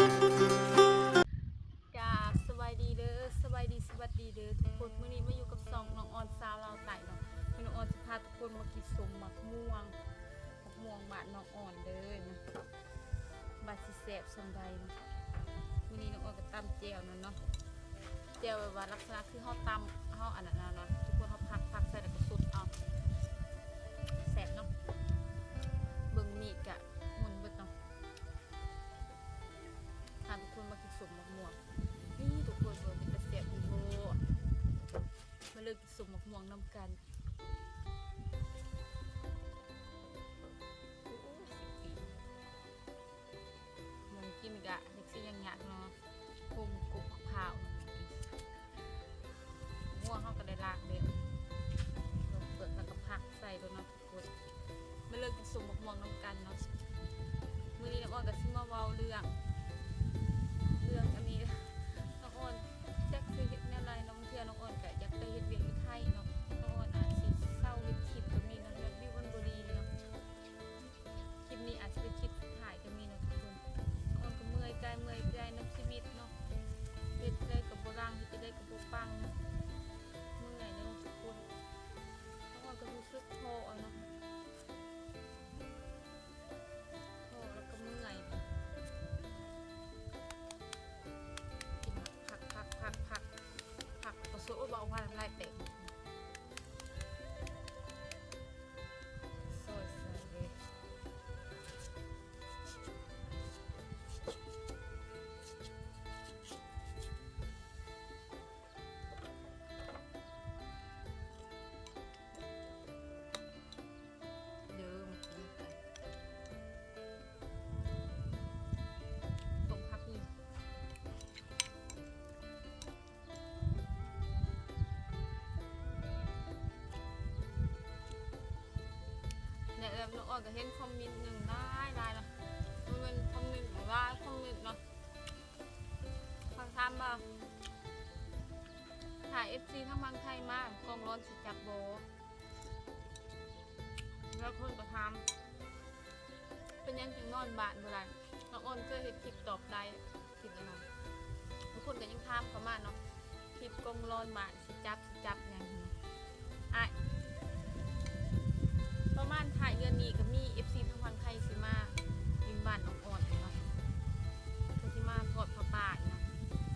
กาสบายดีเด้อสบายดีสวัสดีเด้อทุกคนมื้อนี้มาอยู่กับสองน้องออนสาวลาวไต่เนาะมื้อน้องออนจะพาทุกคนมากินสมหมักม่วงบ้านน้องอ่อนเด้อนะบาดสิแซ่บสำใดนะมื้อนี้น้องออนก็ตำแจ่วนั่นเนาะแจ่วแบบว่าลักษณะคือเฮาตำเฮาอันนั้นเนาะทุกคนเฮาพักใส่แล้วก็สุดเอาแซ่บเนาะเบิ่งมีดกะมุนเบิดเนาะพาทุกคนมากินสมหมักม่วงนี่ทุกคนเป็นตาแซ่บอีโหมาเลิกกินสมหมักม่วงนำกันกินกะเด็กสิยังหยาดเนาะคุมกุบข้าวม่วงเขาก็ได้ลากเด็ดเปิดแล้วก็ผักใส่ด้วยเนาะทุกคนไม่เลิกกินสมหมกม่วงน้ำกันเนาะมื้อนี้น้องอ้อนกับซิมาเว้าเรื่องอันนี้น้องอ้อนแจ็คคือเฮ็ดแนวไรน้องเที่ยวน้องอ้อนก็อยากไปเฮ็ดเวียกอยู่ไทยเนาะน้องอ้อนอาจสิเศร้าเฮ็ดคลิปก็มีเนาะแบบวิววันบุรีเนาะคลิปนี้อาจจะเป็นคลิปสุดท้ายก็มีเนาะทุกคนเมื่อยใจน้ำชีวิตเนาะเฮ็ดได้กับโบราณเฮ็ดได้กับโบปังเมื่อยเนาะทุกคนทั้งวันก็รู้สึกท้อเนาะท้อแล้วก็เมื่อยกินผักประสบว่าว่าลายเตะซอยใส่เลยแล้วน้องอ้อนก็เห็นคอมเมนต์หนึ่งได้นะมันเป็นคอมเมนต์ว่าคอมเมนต์เนาะฟังถามว่าถ่าย FC ทั้งบางไทยมากกองร้อนสิจับโบแล้วคนก็ถามเป็นยังจึงนอนบ้านเมื่อไรน้องอ้อนเคยเห็นคลิปตอบได้คลิปนั้นทุกคนก็ยังถามเขามาเนาะคลิปกองร้อนบ้านสิจับอย่างนี้ประมาณถ่ายเดือนนี้ก็มี FC ทางฝั่งไทยสิมายิงบ้านน้องอ่อนเนาะก็สิมาทอดผ้าป่าเนาะ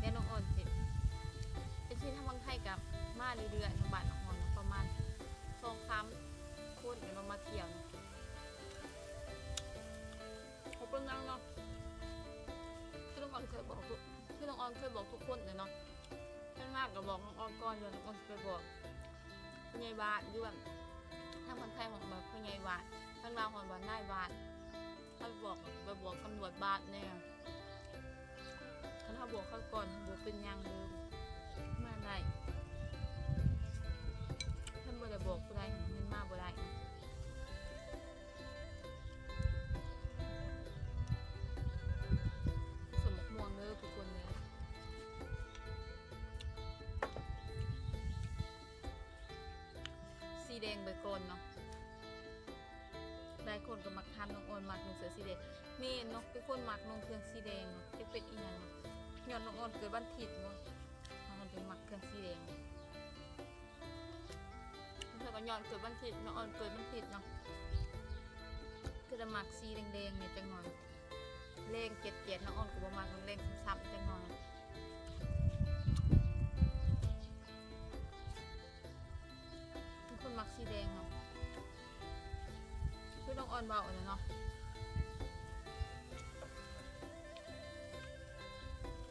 แล้วน้องอ่อนเสร็จ FC ทางฝั่งไทยกับมาเรื่อยๆทางบ้านน้องอ่อนประมาณ2-3 คนเดี๋ยวเรามาเที่ยวเขาเป็นยังเนาะคือน้องอ่อนเคยบอกทุกคนเลยเนาะท่านมากก็บอกน้องอ่อนก่อนเดี๋ยวน้องอ่อนไปบอกผู้ใหญ่บ้านด้วยทางคนไทยของแบบผู้ใหญ่บ้านท่านมาของบ้านนายบ้านถ้าไปบอกตำรวจบ้านเนี่ยถ้าบอกเขาก่อนบอกเป็นยังเดิมมาได้ท่านบ่ได้บอกผู้ใดเงินมาบ่ได้สมม่วงเลยทุกคนเลยสีแดงใบกลเนาะหลายคนก็มักทานน้องอ่อนมักเสือสีแดงเมนเนาะเป็นคนมักนงเครื่องสีแดงเนาะเป็นอีหยังย้อนน้องอ่อนเกิดบ้านถิ่นเนาะน้องอ่อนเป็นมักเครื่องสีแดงเธอก็ย้อนเกิดบ้านถิ่นน้องอ่อนเกิดบ้านถิ่นเนาะคือจะมักสีแดงเนี่ยจังหน่อยเลงเจ็ดน้องอ่อนก็บ่มักเลงซ้ำจังหน่อยคนมักสีแดงเนาะคือน้องอ่อนเบาเลยเนาะ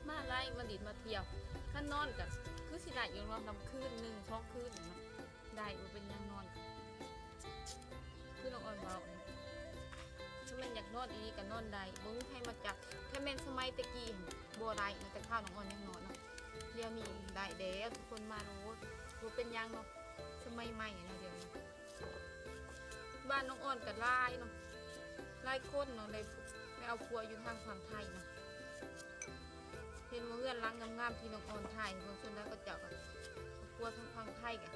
มาไล่มาดิดมาเที่ยวถ้านอนกับคือสิได้อยู่นอนนำคืน1-2 คืนเนาะได้บ่เป็นยังนอนคือน้องอ่อนเบาถ้าแม่นอยากนอนอีก็นอนได้บ่มีใครมาจับถ้าแม่นสมัยตะกี้บ่ได้มันจะข้าวน้องอ่อนยังนอนเนาะเดี๋ยวนี้ได้เด้ทุกคนมารู้บ่เป็นยังเนาะสมัยใหม่เนาะเดี๋ยวนี้บ้านน้องอ่อนกับลายเนาะลายคนเนาะได้เอาครัวอยู่ทางฝั่งไทยเนาะเห็นว่าเงื่อนล้างงามๆที่น้องอ่อนไทยบางส่วนแล้วก็เจาะกับครัวทางฝั่งไทยกัน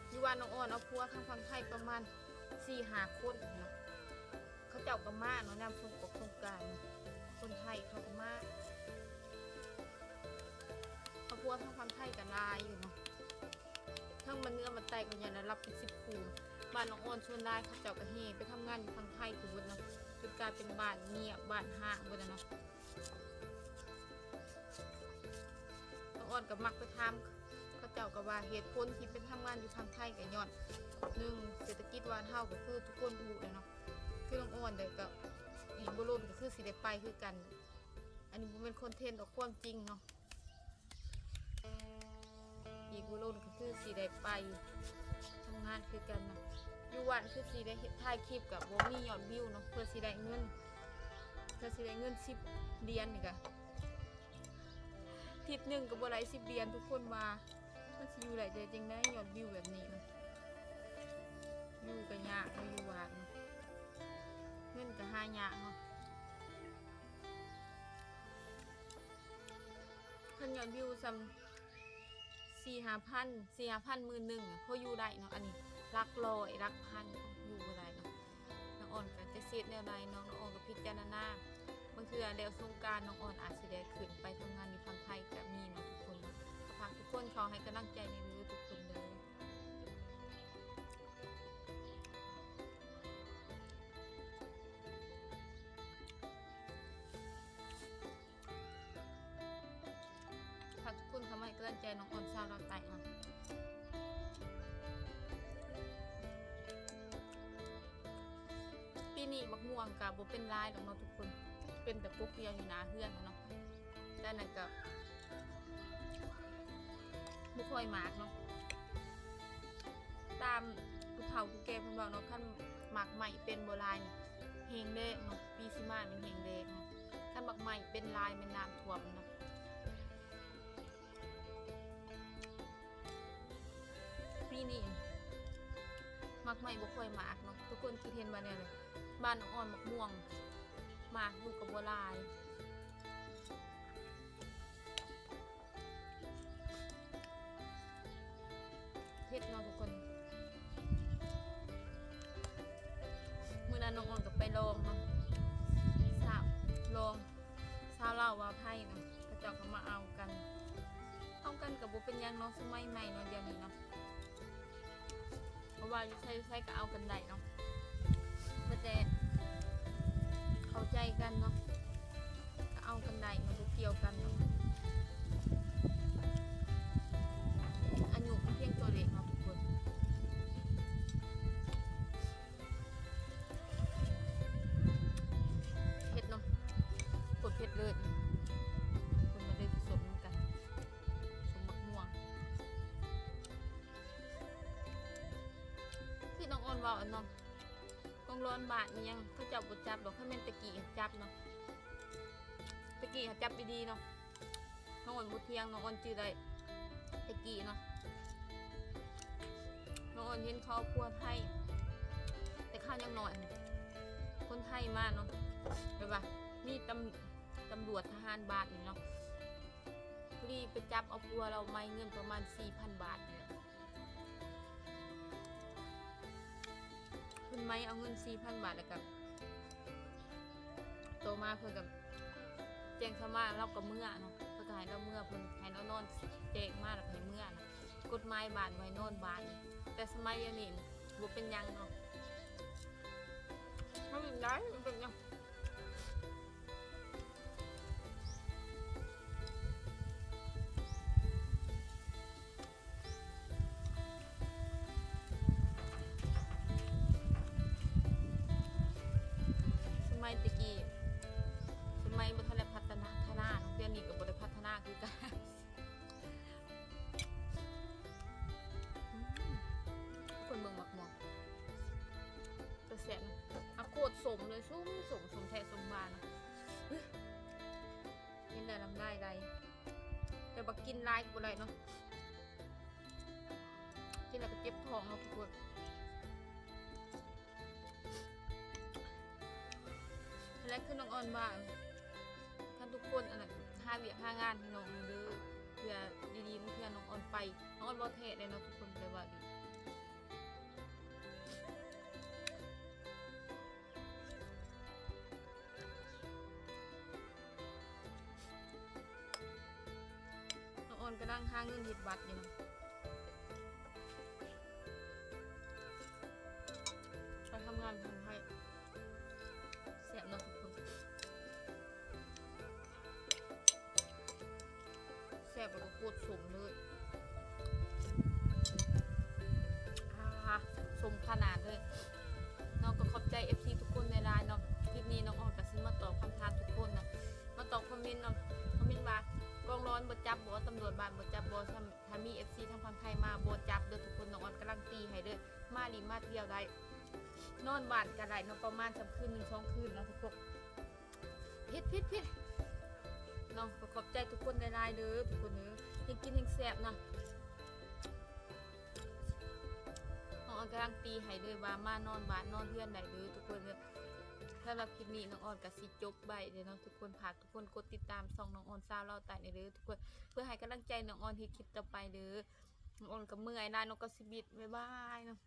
อยู่บ้านน้องอ่อนเอาครัวทางฝั่งไทยประมาณ4-5 คนเนาะเขาเจาะกับมาเนาะนำส่งกบโครงการเนาะ คนไทยเขาก็มากเอาพวกทั้งความไทยกับลายอยู่เนาะทั้งมันเนื้อมันแตกกันอย่างนั้นรับเป็น10 คูบ้านน้องอ้อนชวนได้เขาเจ้ากระเฮไปทำงานอยู่ทางไทยคือบุญเนาะจนกลายเป็นบ้านเงียบบ้านห่างบุญเนาะน้องอ้อนกับมักไปทำเขาเจ้ากับว่าเหตุผลที่เป็นทำงานอยู่ทางไทยกับย้อน1เศรษฐกิจวานเท่าก็คือทุกคนรู้เลยเนาะคือน้องอ้อนเด็กกับอีกบุรุษก็คือสิได้ไปคือกันอันนี้มันเป็นคอนเทนต์ต่อความจริงเนาะอีกบุรุษก็คือสิได้ไปทำงานคือกันเนาะอยู่วันคือสิได้ถ่ายคลิปกับบ่มียอดวิวเนาะเพื่อสิได้เงิน10 เหรียญนี่ก็ทิปหนึ่งกับบ่ได้10 เหรียญทุกคนมามันสิอยู่ไหนใจจริงได้ยอดวิวแบบนี้นะอยู่ก็ยากอยู่วานเงินก็หายากเนาะคันยอดวิวซ้ำ4-5,000 มื้อหนึ่งพออยู่ได้เนาะอันนี้หลักร้อยหลักพันอยู่บ่ได้เนาะน้องอ่อนก็จะเสียแนวใดน้องอ่อนก็พิจารณาบางเทื่อเดี๋ยวสงกรานต์น้องอ่อนอาจสิได้ขึ้นไปทำงานอยู่ทางไทยก็มีเนาะทุกคนฝากทุกคนขอให้กำลังใจในเรื่องทุกคนเลยฝากทุกคนทำให้กำลังใจน้องอ่อนชาวลาวใต้เนาะปีนี้บักม่วงกับบ่เป็นลายหรอกเนาะทุกคนเป็นแต่กุ๊กเดียวอยู่หน้าเฮือนเนาะแต่นั่นก็บ่ค่อยมากเนาะตามผู้เฒ่าผู้แก่เพิ่นบอกเนาะคันหมากใหม่เป็นบ่ลายเฮงแดงเนาะปีสิมาเป็นเฮงแดงเนาะคันหมากใหม่เป็นลายเป็นน้ำท่วมเนาะปีนี้หมากใหม่บ่ค่อยมากเนาะทุกคนคิดเห็นบ่แน่เลยบ้านน้องอ่อนหมากม่วงมากอยู่กับบ่ลายเฮ็ดเนาะทุกคนมื้อนั้นน้องอ่อนก็ไปลองเนาะลองสาวลาวว่าไพ่เนาะเขาเจ้าก็มาเอากันกับบ่เป็นหยังเนาะสมัยใหม่เนาะเดี๋ยวนี้เนาะเพราะว่าอยู่ใช้ก็เอากันได้เนาะบ่แต่เข้าใจกันเนาะก็เอากันได้มันบ่เกี่ยวกันเนาะอายุเพียงตัวเล็กเนาะทุกคนเผ็ดเนาะกดเผ็ดเลยคนมาเลยผสมกันสมบักม่วงคือน้องอ่อนว่าเนาะกองร้อนบาทนี่ยังเขาจับบ่จับดอกถ้าแม่นตะกี้จับเนาะตะกี้จับดีๆเนาะน้องอ่อนบ่เที่ยงน้องอ่อนจื้อได้ตะกี้เนาะน้องอ่อนเห็นครอบครัวไทยแต่ข้าวยังน้อยคนไทยมากเนาะแบบว่ามีตำรวจทหารบาทนี่เนาะพอดีไปจับเอาปัวเราไม่เงินประมาณ 4,000 บาทเนี่ยเพิ่นไม่เอาเงิน 4,000 บาทแล้วกับโตมาเพิ่นกับแจ้งเข้ามาเรากับเมื่อเนาะเพิ่นก็ให้เราเมื่อเพิ่นให้เรานอนแจ้งมาแล้วให้เมื่อนะกฎหมายบ้านไว้นอนบ้านแต่สมัยนี้บ่เป็นหยังเนาะมันเป็นได้มันเป็นหยังสมัยตะกี้สมัยบ่ทันได้พัฒนาเดี๋ยวนี้ก็บ่ได้พัฒนาคือกันคนเบิ่งหมักหมอกแต่แสนอะโคตรสมเลยสมแท้สมบานกินได้ลำได้ได้แต่บักกินลายก็บ่ได้เนาะกินแล้วก็เจ็บท้องเนาะทุกคนและคือน้องอ่อนว่าท่านทุกคนอันนั้นหาเวียกหางานให้น้องเด้อเพื่อดีๆเพื่อน้องอ่อนไปน้องอ่อนบ่แท้เลยเนาะทุกคนแต่ว่าดี กำลังหาเงินเฮ็ดบัตรอยู่นะไปทำงานทำให้แซ่บเนาะทุกคนแซ่บแล้วก็โคตรสมเลยสมขนาดเลยน้องก็ขอบใจ FC ทุกคนในไลน์เนาะคลิปนี้น้องออกก็สิมาตอบคำถามทุกคนเนาะมาตอบคอมเมนต์เนาะคอมเมนต์ว่ากองร้อนบ่จับบ่ตำรวจบ้านบ่จับบ่ถ้ามี FC ทางฝั่งไทยมาบ่จับเด้อทุกคนน้องออนกำลังตีให้เด้อมาลิมาเที่ยวได้นอนบ้านก็ได้เนาะประมาณ3คืน1 2คืนเนาะทุกคนพิษน้องก็ขอบใจทุกคนในไลน์เด้อทุกคนเด้อให้กินให้แซ่บเนาะน้องออนกำลังตีให้เลยว่ามานอนบ้านนอนเพื่อนได้เด้อทุกคนเด้อสำหรับคลิปนี้น้องออนก็สิจบไปเด้อเนาะทุกคนฝากทุกคนกดติดตามช่องน้องออนซาวเล่าใต้เด้อทุกคนเพื่อให้กำลังใจน้องออนที่คลิปต่อไปเด้อน้องออนก็เมื่อยได้น้องก็สิบิดบ๊ายบายเนาะ